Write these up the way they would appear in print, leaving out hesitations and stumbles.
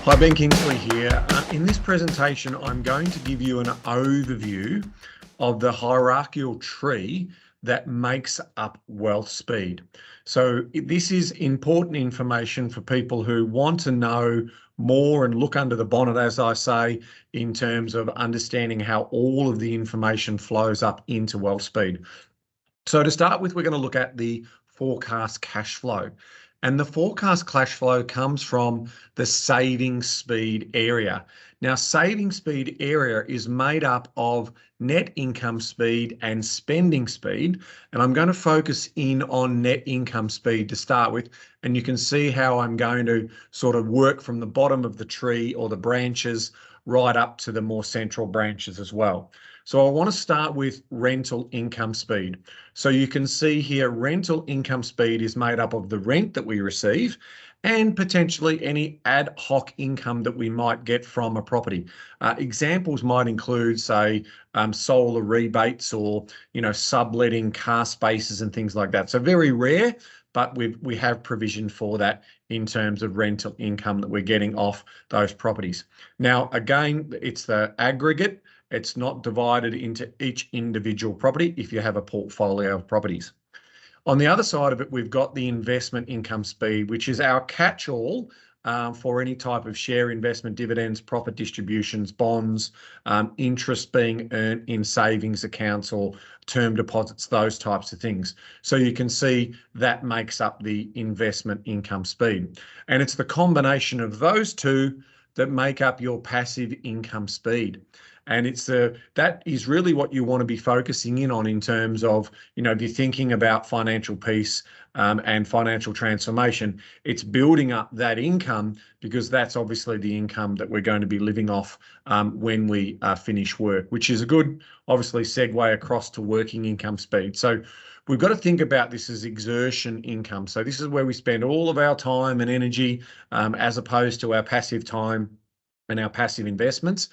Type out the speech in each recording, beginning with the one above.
Hi, Ben Kingsley here. In this presentation, I'm going to give you an overview of the hierarchical tree that makes up wealth speed. So this is important information for people who want to know more and look under the bonnet, as I say, in terms of understanding how all of the information flows up into wealth speed. So to start with, we're going to look at the forecast cash flow. And the forecast cash flow comes from the saving speed area. Now, saving speed area is made up of net income speed and spending speed. And I'm going to focus in on net income speed to start with. And you can see how I'm going to sort of work from the bottom of the tree or the branches right up to the more central branches as well. So I want to start with rental income speed. So you can see here, rental income speed is made up of the rent that we receive and potentially any ad hoc income that we might get from a property. Examples might include, say, solar rebates or, subletting car spaces and things like that. So very rare, but we have provision for that in terms of rental income that we're getting off those properties. Now, again, it's the aggregate. It's not divided into each individual property if you have a portfolio of properties. On the other side of it, we've got the investment income speed, which is our catch-all for any type of share investment, dividends, profit distributions, bonds, interest being earned in savings accounts or term deposits, those types of things. So you can see that makes up the investment income speed. And it's the combination of those two that make up your passive income speed. And that is really what you want to be focusing in on in terms of, if you're thinking about financial peace and financial transformation, it's building up that income because that's obviously the income that we're going to be living off when we finish work, which is a good, obviously, segue across to working income speed. So we've got to think about this as exertion income. So this is where we spend all of our time and energy as opposed to our passive time and our passive investments.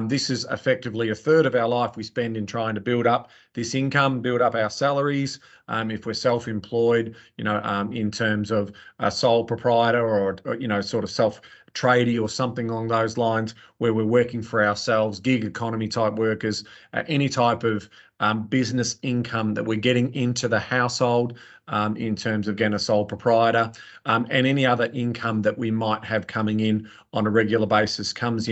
This is effectively a third of our life we spend in trying to build up this income, build up our salaries. If we're self-employed, in terms of a sole proprietor or sort of self-tradie or something along those lines, where we're working for ourselves, gig economy type workers, any type of business income that we're getting into the household in terms of, again, a sole proprietor, and any other income that we might have coming in on a regular basis comes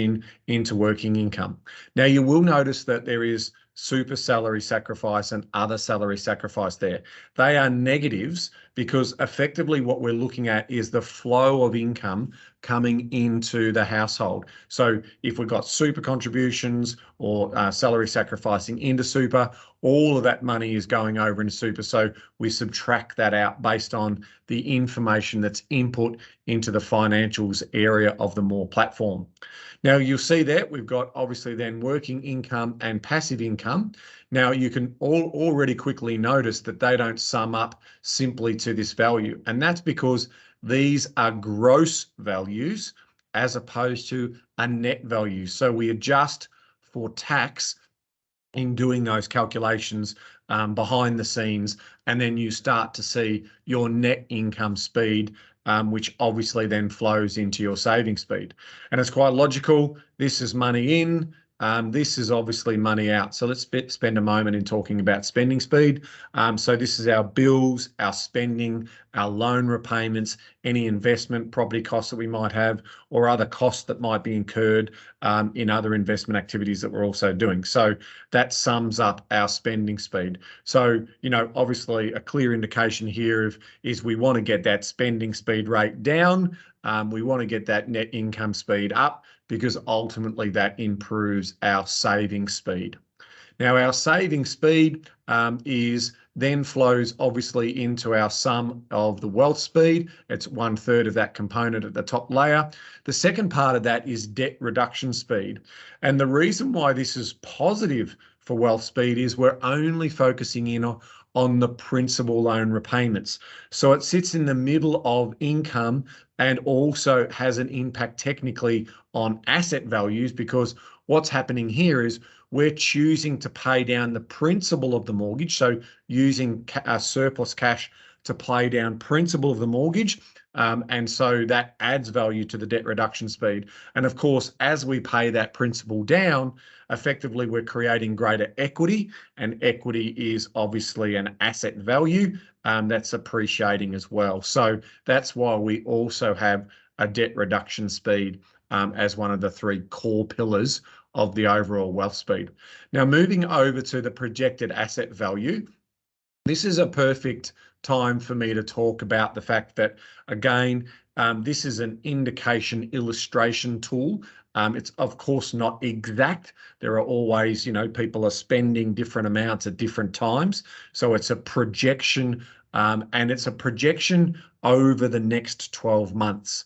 into working income. Now, you will notice that there is super salary sacrifice and other salary sacrifice there. They are negatives because effectively what we're looking at is the flow of income coming into the household. So if we've got super contributions or salary sacrificing into super, all of that money is going over into super. So we subtract that out based on the information that's input into the financials area of the MORE platform. Now you'll see that we've got obviously then working income and passive income. Now you can already quickly notice that they don't sum up simply to this value. And that's because these are gross values as opposed to a net value. So we adjust for tax in doing those calculations behind the scenes, and then you start to see your net income speed, which obviously then flows into your saving speed. And it's quite logical. This is money in. This is obviously money out. So let's spend a moment in talking about spending speed. So this is our bills, our spending, our loan repayments, any investment property costs that we might have, or other costs that might be incurred in other investment activities that we're also doing. So that sums up our spending speed. So, obviously a clear indication here is we want to get that spending speed rate down. We want to get that net income speed up because ultimately that improves our saving speed. Now, our saving speed then flows obviously into our sum of the wealth speed. It's 1/3 of that component at the top layer. The second part of that is debt reduction speed. And the reason why this is positive for wealth speed is we're only focusing in on the principal loan repayments. So it sits in the middle of income and also has an impact technically on asset values, because what's happening here is we're choosing to pay down the principal of the mortgage. So using surplus cash to pay down principal of the mortgage. And so that adds value to the debt reduction speed. And of course, as we pay that principal down, effectively we're creating greater equity, and equity is obviously an asset value that's appreciating as well. So that's why we also have a debt reduction speed as one of the three core pillars of the overall wealth speed. Now, moving over to the projected asset value, this is a perfect time for me to talk about the fact that, again, this is an indication illustration tool. It's of course not exact. There are always, people are spending different amounts at different times. So it's a projection, and it's a projection over the next 12 months.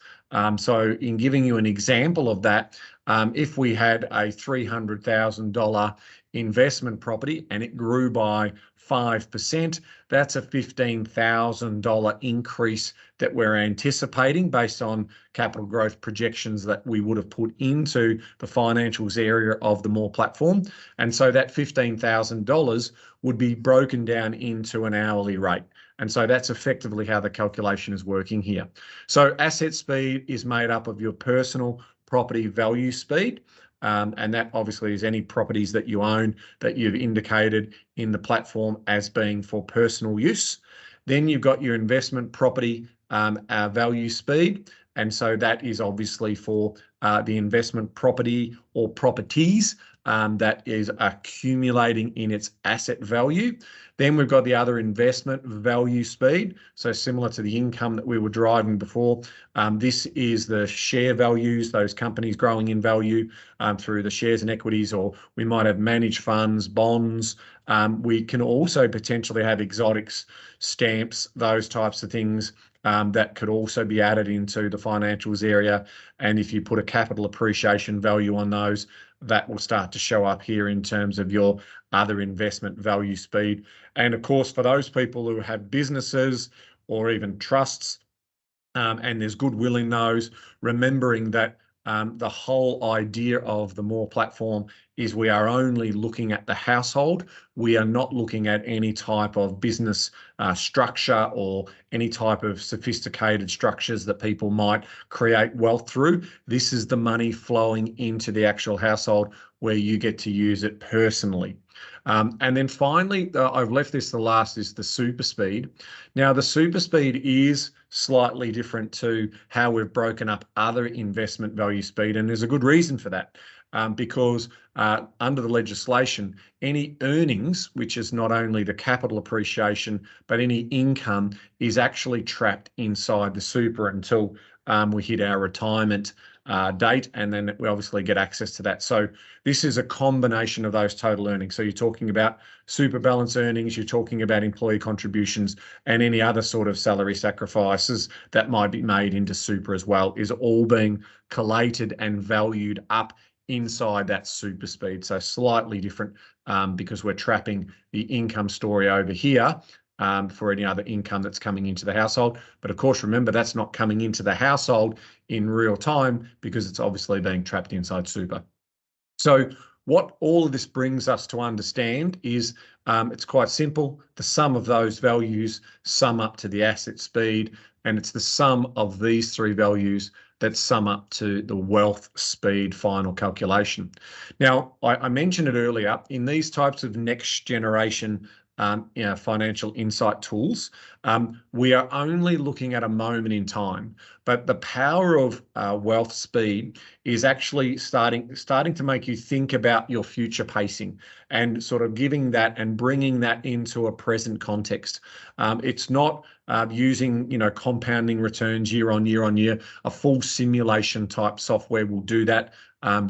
So in giving you an example of that, if we had a $300,000 investment property and it grew by 5%, that's a $15,000 increase that we're anticipating based on capital growth projections that we would have put into the financials area of the More platform. And so that $15,000 would be broken down into an hourly rate. And so that's effectively how the calculation is working here. So asset speed is made up of your personal property value speed. And that obviously is any properties that you own that you've indicated in the platform as being for personal use. Then you've got your investment property value speed. And so that is obviously for the investment property or properties that is accumulating in its asset value. Then we've got the other investment value speed. So similar to the income that we were driving before, this is the share values, those companies growing in value through the shares and equities, or we might have managed funds, bonds. We can also potentially have exotics, stamps, those types of things that could also be added into the financials area. And if you put a capital appreciation value on those, that will start to show up here in terms of your other investment value speed. And of course, for those people who have businesses or even trusts, and there's goodwill in those, remembering that the whole idea of the More platform is we are only looking at the household. We are not looking at any type of business structure or any type of sophisticated structures that people might create wealth through. This is the money flowing into the actual household where you get to use it personally. And then finally, I've left this the last, is the super speed. Now, the super speed is slightly different to how we've broken up other investment value speed. And there's a good reason for that, because under the legislation, any earnings, which is not only the capital appreciation, but any income is actually trapped inside the super until we hit our retirement date, and then we obviously get access to that. So this is a combination of those total earnings. So you're talking about super balance earnings, you're talking about employee contributions, and any other sort of salary sacrifices that might be made into super as well, is all being collated and valued up inside that super speed. So slightly different because we're trapping the income story over here for any other income that's coming into the household. But of course, remember, that's not coming into the household in real time because it's obviously being trapped inside super. So what all of this brings us to understand is it's quite simple. The sum of those values sum up to the asset speed, and it's the sum of these three values that sum up to the wealth speed final calculation. Now, I mentioned it earlier, in these types of next generation financial insight tools, we are only looking at a moment in time, but the power of wealth speed is actually starting to make you think about your future pacing and sort of giving that and bringing that into a present context. It's not using compounding returns year on year on year. A full simulation type software will do that.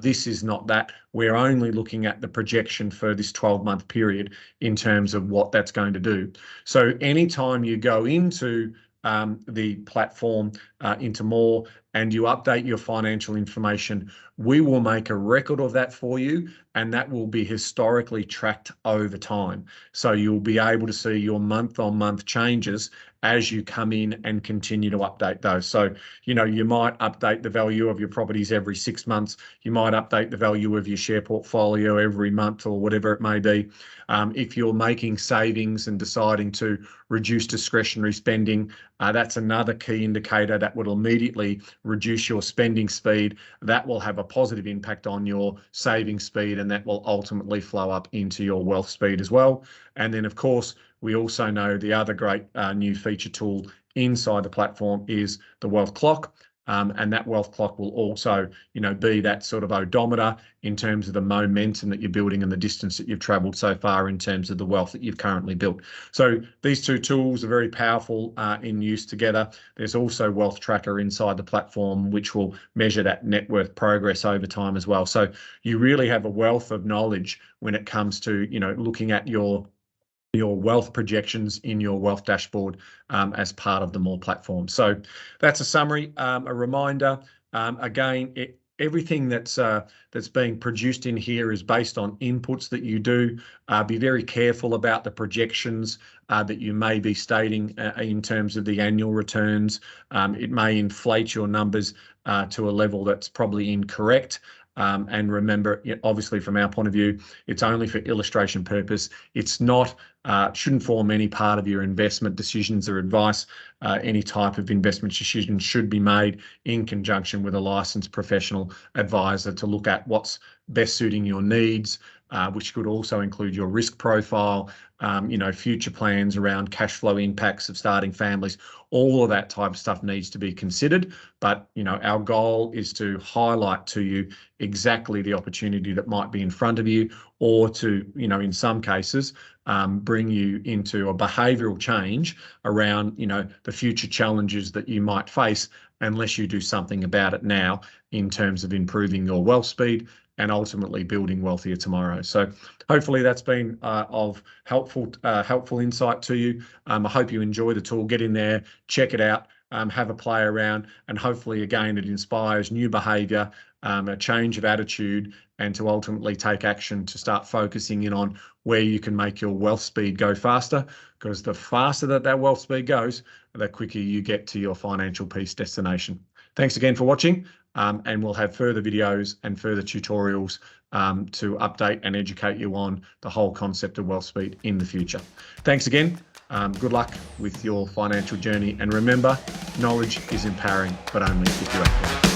This is not that. We're only looking at the projection for this 12-month period in terms of what that's going to do. So anytime you go into the platform, into More, and you update your financial information, we will make a record of that for you, and that will be historically tracked over time. So you'll be able to see your month-on-month changes as you come in and continue to update those. So, you might update the value of your properties every 6 months. You might update the value of your share portfolio every month or whatever it may be. If you're making savings and deciding to reduce discretionary spending, that's another key indicator that will immediately reduce your spending speed. That will have a positive impact on your saving speed, and that will ultimately flow up into your wealth speed as well. And then, of course, we also know the other great new feature tool inside the platform is the Wealth Clock. And that wealth clock will also, be that sort of odometer in terms of the momentum that you're building and the distance that you've traveled so far in terms of the wealth that you've currently built. So these two tools are very powerful in use together. There's also Wealth Tracker inside the platform, which will measure that net worth progress over time as well. So you really have a wealth of knowledge when it comes to, looking at your wealth projections in your wealth dashboard as part of the More platform. So that's a summary, a reminder. Again, everything that's being produced in here is based on inputs that you do. Be very careful about the projections that you may be stating in terms of the annual returns. It may inflate your numbers to a level that's probably incorrect. And remember, obviously, from our point of view, it's only for illustration purpose. It's not, shouldn't form any part of your investment decisions or advice. Any type of investment decision should be made in conjunction with a licensed professional advisor to look at what's best suiting your needs, which could also include your risk profile, future plans around cash flow impacts of starting families. All of that type of stuff needs to be considered. But, our goal is to highlight to you exactly the opportunity that might be in front of you, or to, in some cases, bring you into a behavioural change around, the future challenges that you might face unless you do something about it now in terms of improving your wealth speed and ultimately building wealthier tomorrow. So hopefully that's been of helpful insight to you. I hope you enjoy the tool. Get in there, check it out, have a play around, and hopefully, again, it inspires new behaviour, a change of attitude, and to ultimately take action to start focusing in on where you can make your wealth speed go faster, because the faster that wealth speed goes, the quicker you get to your financial peace destination. Thanks again for watching, and we'll have further videos and further tutorials to update and educate you on the whole concept of wealth speed in the future. Thanks again. Good luck with your financial journey, and remember, knowledge is empowering, but only if you act on it.